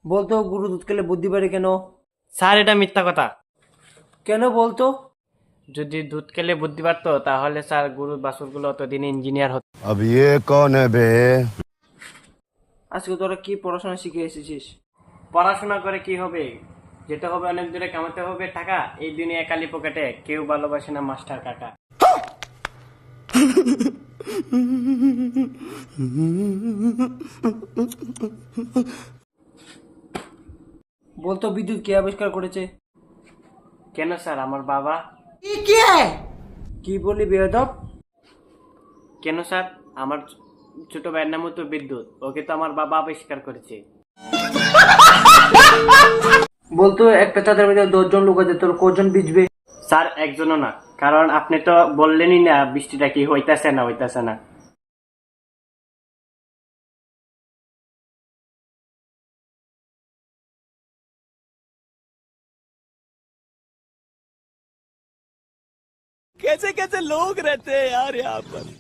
বলতো গুরু দুধ খেলে বুদ্ধি বাড়ে কেন? স্যার এটা মিথ্যা কথা। কেন বলতো? যদি দুধ খেলে বুদ্ধি বাড়তো তাহলে স্যার গরুর বাছুরগুলো অতদিন ইঞ্জিনিয়ার হতো। अब ये कौन है बे? আজকে তোরা কি পড়াশোনা শিখে এসেছিস? পড়াশোনা করে কি হবে? যেতে হবে অনেক দূরে, কামাতে হবে টাকা। এই দুনিয়া কালি পকেটে, কেউ ভালোবাসে না মাস্টার কাকা। বলতো বিদ্যুৎ কে আবিষ্কার করেছে? কেন স্যার, আমার বাবা। কি বলি বেয়াদব? কেন স্যার, আমার ছোট ভাইয়ের নামও তো বিদ্যুৎ, ওকে তো আমার বাবা আবিষ্কার করেছে। বলতো একটা চাঁদের মধ্যে 10 জন লোক আছে, তোর কজন ভিজবে? স্যার একজনও না, কারণ আপনি তো বললেনই না বৃষ্টিটা কি হইতাছে না হইতাছে না। कैसे कैसे लोग रहते हैं यार यहाँ पर।